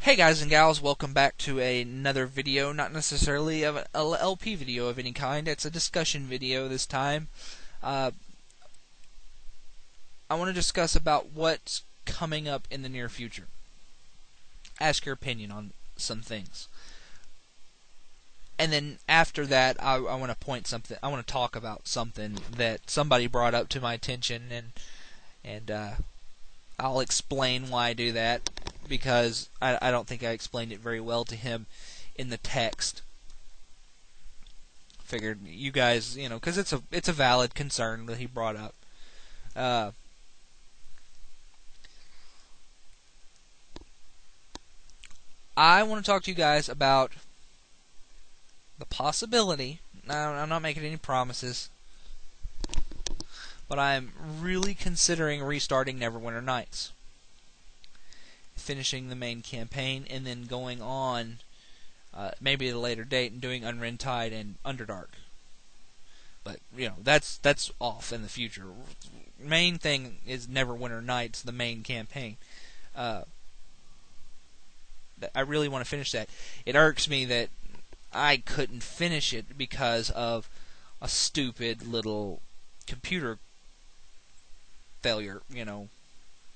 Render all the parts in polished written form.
Hey guys and gals, welcome back to another video, not necessarily of an LP video of any kind. It's a discussion video this time. I want to discuss about what's coming up in the near future. Ask your opinion on some things. And then after that, I want to point something. I want to talk about something that somebody brought up to my attention, and I'll explain why I do that, because I don't think I explained it very well to him in the text. Figured you guys, because it's a valid concern that he brought up. I want to talk to you guys about the possibility. Now, I'm not making any promises, but I'm really considering restarting Neverwinter Nights, finishing the main campaign, and then going on maybe at a later date and doing Unrintide and Underdark. But that's off in the future. Main thing is Neverwinter Nights, the main campaign. I really want to finish that. It irks me that I couldn't finish it because of a stupid little computer failure.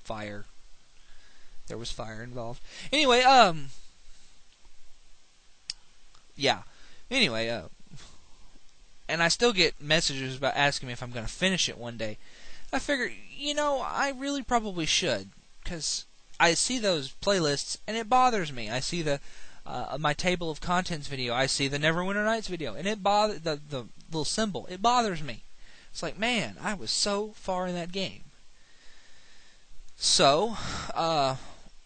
Fire. There was fire involved. Anyway, yeah. Anyway, and I still get messages about asking me if I'm going to finish it one day. I figure, I really probably should, because I see those playlists and it bothers me. I see my table of contents video. I see the Neverwinter Nights video, and it the little symbol. It bothers me. It's like, man, I was so far in that game. So,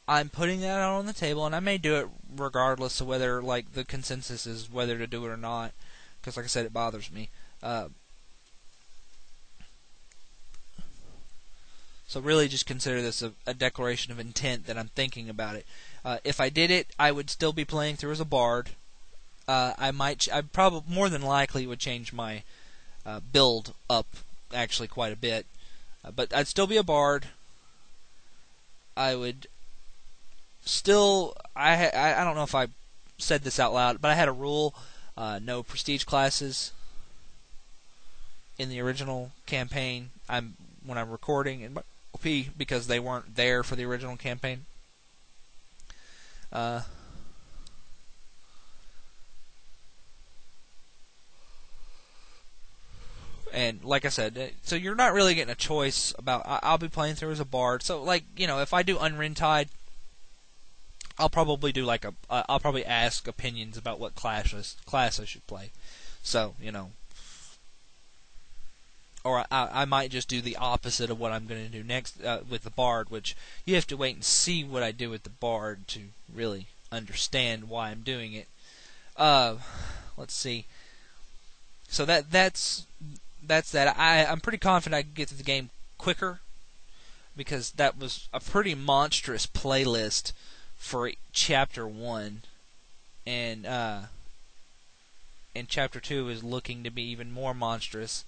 I'm putting that out on the table, and I may do it regardless of whether, the consensus is whether to do it or not, because, like I said, it bothers me. So really just consider this a declaration of intent that I'm thinking about it. If I did it, I would still be playing through as a bard. I probably, more than likely, would change my build up, actually, quite a bit. But I'd still be a bard. I would still, I don't know if I said this out loud, but I had a rule, no prestige classes in the original campaign. When I'm recording in LP, because they weren't there for the original campaign. And like I said, so you're not really getting a choice about. I'll be playing through as a bard. So if I do Unrintide, I'll probably do I'll probably ask opinions about what class I should play. So or I might just do the opposite of what I'm going to do next with the bard, which you have to wait and see what I do with the bard to really understand why I'm doing it. Let's see. So that's that. I'm pretty confident I can get through the game quicker, because that was a pretty monstrous playlist for Chapter 1, and Chapter 2 is looking to be even more monstrous.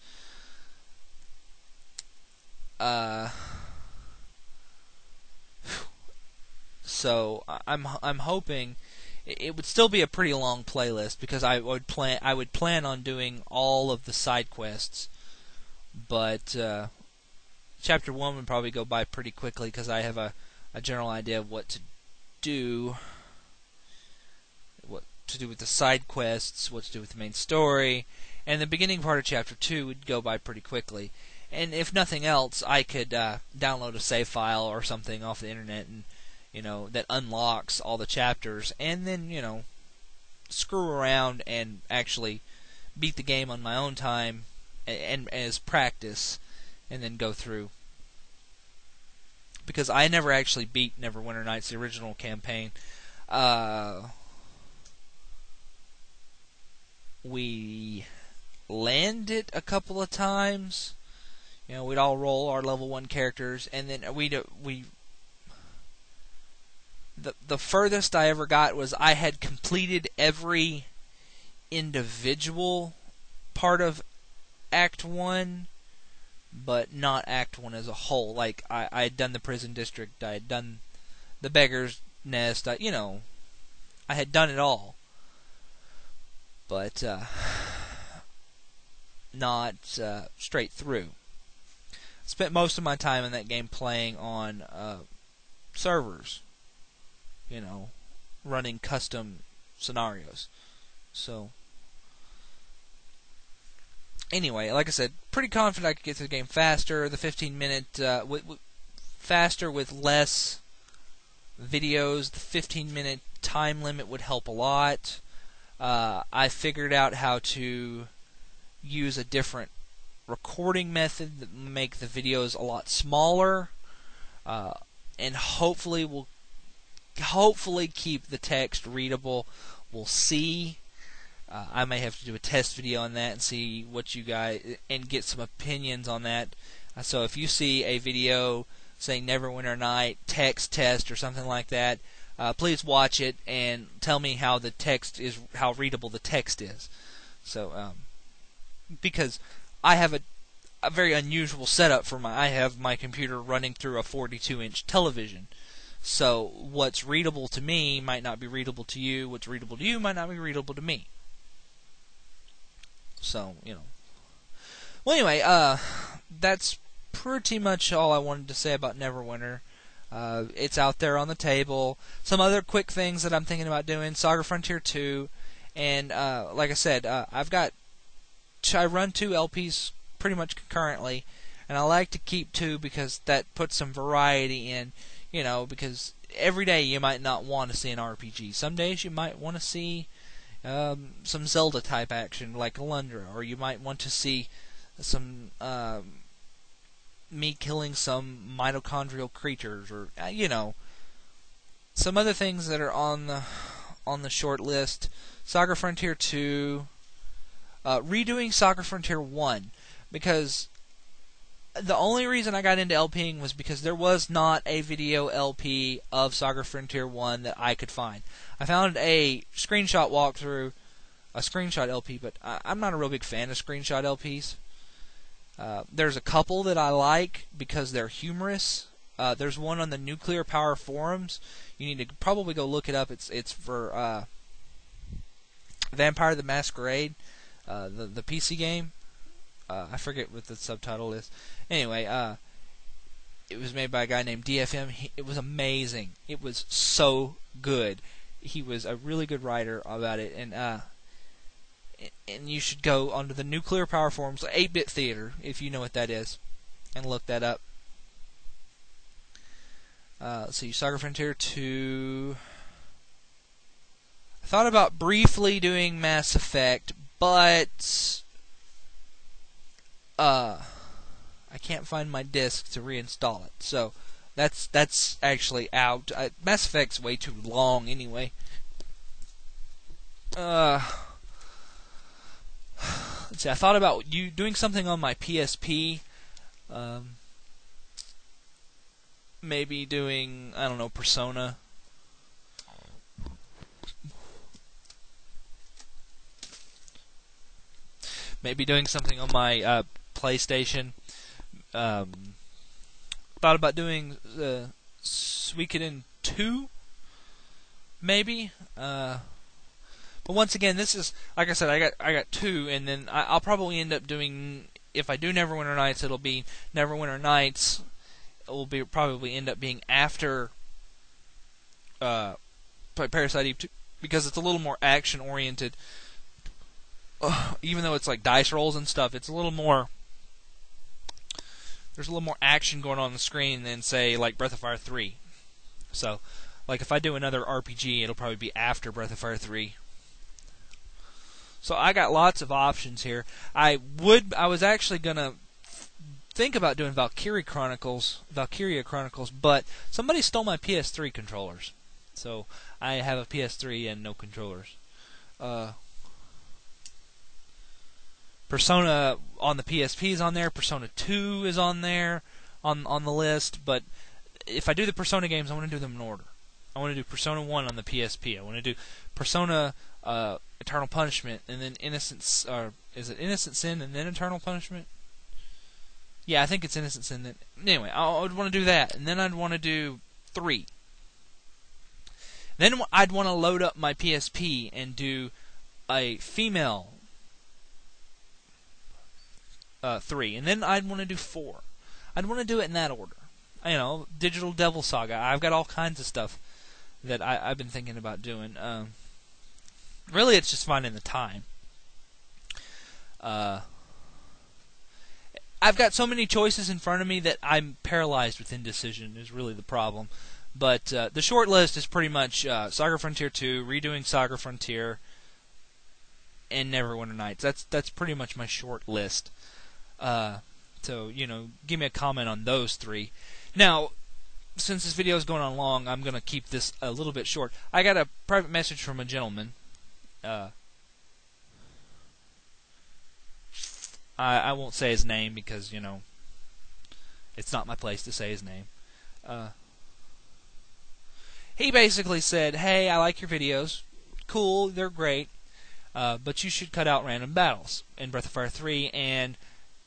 So I'm hoping it would still be a pretty long playlist, because I would plan on doing all of the side quests, but Chapter 1 would probably go by pretty quickly, because I have a general idea of what to do with the side quests, what to do with the main story, and the beginning part of Chapter 2 would go by pretty quickly. And if nothing else, I could download a save file or something off the internet, and that unlocks all the chapters, and then screw around and actually beat the game on my own time and as practice, and then go through. Because I never actually beat Neverwinter Nights, the original campaign. We landed a couple of times. We'd all roll our level 1 characters, and then the furthest I ever got was I had completed every individual part of Act 1, but not Act 1 as a whole. I had done the prison district, I had done the beggars, Nest. I had done it all, but not straight through. Spent most of my time in that game playing on servers, running custom scenarios. So, anyway, like I said, pretty confident I could get through the game faster. The 15-minute, faster with less videos. The 15-minute time limit would help a lot. I figured out how to use a different recording method that make the videos a lot smaller, and hopefully keep the text readable. We'll see. I may have to do a test video on that and see what you guys, and get some opinions on that. So if you see a video saying Neverwinter Night text test or something like that, please watch it and tell me how readable the text is. So, because I have a very unusual setup for I have my computer running through a 42-inch television. So what's readable to me might not be readable to you. What's readable to you might not be readable to me. So, Well, anyway, that's pretty much all I wanted to say about Neverwinter. It's out there on the table. Some other quick things that I'm thinking about doing: Saga Frontier 2, and like I said, I run 2 LPs pretty much concurrently, and I like to keep 2 because that puts some variety in. Because every day you might not want to see an RPG. Some days you might want to see some Zelda-type action like Alundra, or you might want to see some me killing some mitochondrial creatures, or some other things that are on the short list. Saga Frontier 2, redoing Saga Frontier 1, because the only reason I got into LPing was because there was not a video LP of Saga Frontier 1 that I could find. I found a screenshot walkthrough, a screenshot LP, but I'm not a real big fan of screenshot LPs. There's a couple that I like because they're humorous. There's one on the Nuclear Power forums. You need to probably go look it up. It's for Vampire the Masquerade, the PC game. I forget what the subtitle is. Anyway, it was made by a guy named DFM. It was amazing. It was so good. He was a really good writer about it, and you should go onto the Nuclear Power forums, 8-Bit Theater, if you know what that is, and look that up. Let's see, Saga Frontier 2. I thought about briefly doing Mass Effect, but I can't find my disc to reinstall it, so that's actually out. Mass Effect's way too long anyway. Let's see, I thought about doing something on my PSP. Maybe doing, I don't know, Persona. Maybe doing something on my PlayStation. Thought about doing Suikoden 2, maybe. But once again, this is, like I said, I got 2, and then I'll probably end up doing, if I do Neverwinter Nights, it'll be Neverwinter Nights. It will probably end up being after Parasite Eve 2, because it's a little more action oriented. Even though it's like dice rolls and stuff, it's a little more. There's a little more action going on the screen than, say, like Breath of Fire 3. So, like, if I do another RPG, it'll probably be after Breath of Fire 3. So I got lots of options here. I was actually gonna think about doing Valkyria Chronicles, but somebody stole my PS3 controllers. So I have a PS3 and no controllers. Persona on the PSP is on there. Persona 2 is on there, on the list. But if I do the Persona games, I want to do them in order. I want to do Persona 1 on the PSP. I want to do Persona Eternal Punishment, and then Innocent... is it Innocent Sin and then Eternal Punishment? Yeah, I think it's Innocent Sin. Anyway, I would want to do that, and then I'd want to do 3. Then I'd want to load up my PSP and do a female 3, and then I'd want to do 4. I'd want to do it in that order. Digital Devil Saga. I've got all kinds of stuff that I've been thinking about doing. Really, it's just finding the time. I've got so many choices in front of me that I'm paralyzed with indecision is really the problem. But the short list is pretty much Saga Frontier 2, redoing Saga Frontier, and Neverwinter Nights. That's pretty much my short list. So, give me a comment on those 3. Now, since this video is going on long, I'm going to keep this a little bit short. I got a private message from a gentleman. I won't say his name because, it's not my place to say his name. He basically said, hey, I like your videos. Cool, they're great. But you should cut out random battles in Breath of Fire 3 and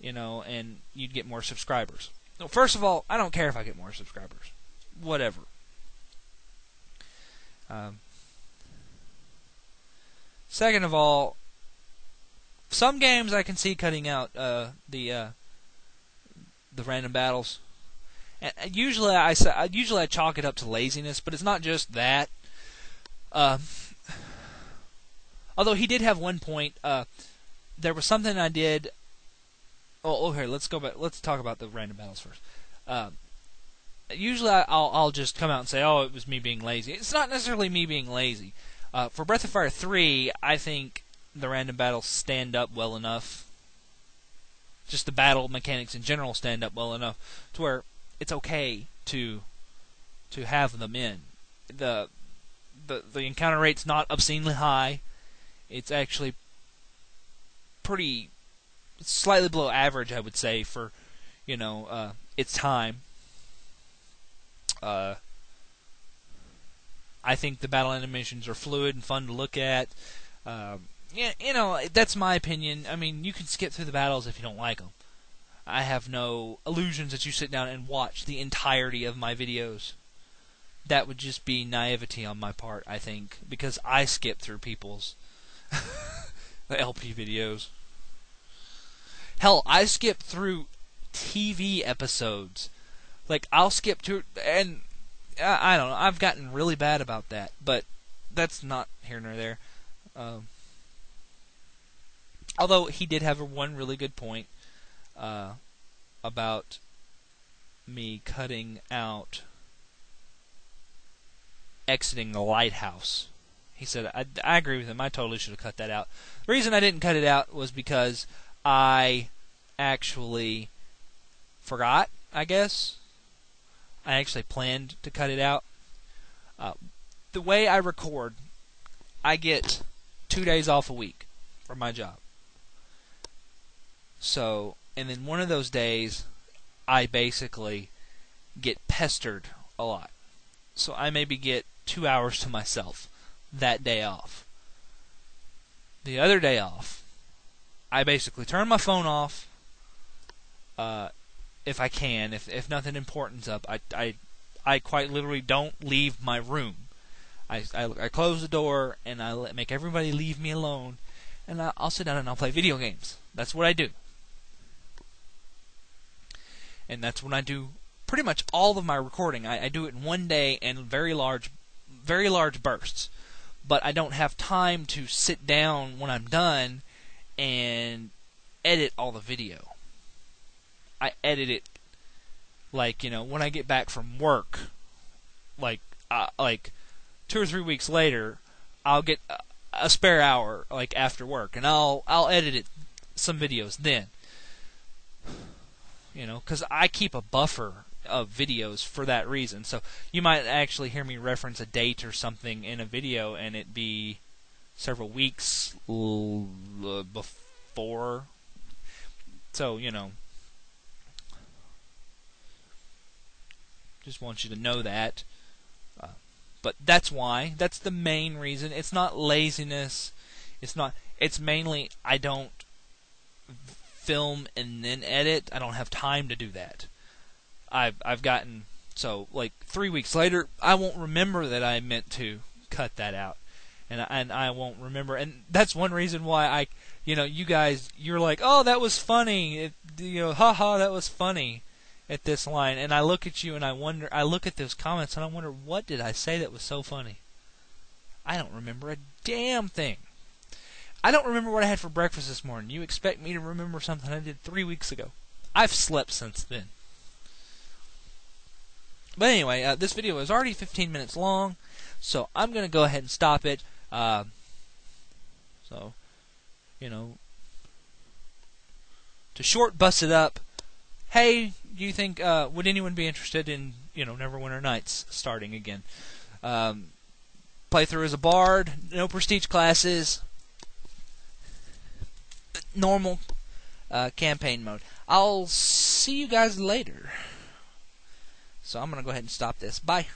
you'd get more subscribers. So first of all, I don't care if I get more subscribers. Whatever. Second of all, some games I can see cutting out the random battles. And usually I chalk it up to laziness, but it's not just that. Although he did have one point. There was something I did. Oh, here, let's go back. Let's talk about the random battles first. Usually I'll just come out and say, oh, it was me being lazy. It's not necessarily me being lazy. For Breath of Fire 3, I think the random battles stand up well enough. Just the battle mechanics in general stand up well enough to where it's okay to have them in. The encounter rate's not obscenely high. It's actually slightly below average, I would say, for its time. I think the battle animations are fluid and fun to look at. That's my opinion. I mean, you can skip through the battles if you don't like them. I have no illusions that you sit down and watch the entirety of my videos. That would just be naivety on my part, I think, because I skip through people's the LP videos. Hell, I skip through TV episodes. Like, I'll skip to, and I don't know, I've gotten really bad about that, but that's not here nor there. Although he did have one really good point about me cutting out exiting the lighthouse. He said, I agree with him, I totally should have cut that out. The reason I didn't cut it out was because I actually forgot, I guess. I actually planned to cut it out. The way I record, I get 2 days off a week for my job. So, and then one of those days, I basically get pestered a lot. So I maybe get 2 hours to myself that day off. The other day off, I basically turn my phone off, if I can. If nothing important's up, I quite literally don't leave my room. I close the door and I make everybody leave me alone, and I'll sit down and I'll play video games. That's what I do. And that's when I do pretty much all of my recording. I do it in one day in very large bursts. But I don't have time to sit down when I'm done and edit all the video. I edit it like, when I get back from work, like 2 or 3 weeks later, I'll get a spare hour, like after work, and I'll edit some videos then. Because I keep a buffer of videos for that reason. So you might actually hear me reference a date or something in a video, and it be several weeks before. So, just want you to know that. But that's why. That's the main reason. It's not laziness. It's mainly I don't film and then edit. I don't have time to do that. I've gotten, so like 3 weeks later, I won't remember that I meant to cut that out, and I won't remember. And that's one reason why you guys, you're like, oh, that was funny, haha, that was funny at this line, and I look at you and I look at those comments and I wonder, what did I say that was so funny? I don't remember a damn thing. I don't remember what I had for breakfast this morning. You expect me to remember something I did 3 weeks ago? I've slept since then. But anyway, this video is already 15 minutes long, so I'm going to go ahead and stop it. To short bust it up, hey, do you think, would anyone be interested in, Neverwinter Nights starting again? Playthrough as a bard, no prestige classes, normal campaign mode. I'll see you guys later. So I'm going to go ahead and stop this. Bye.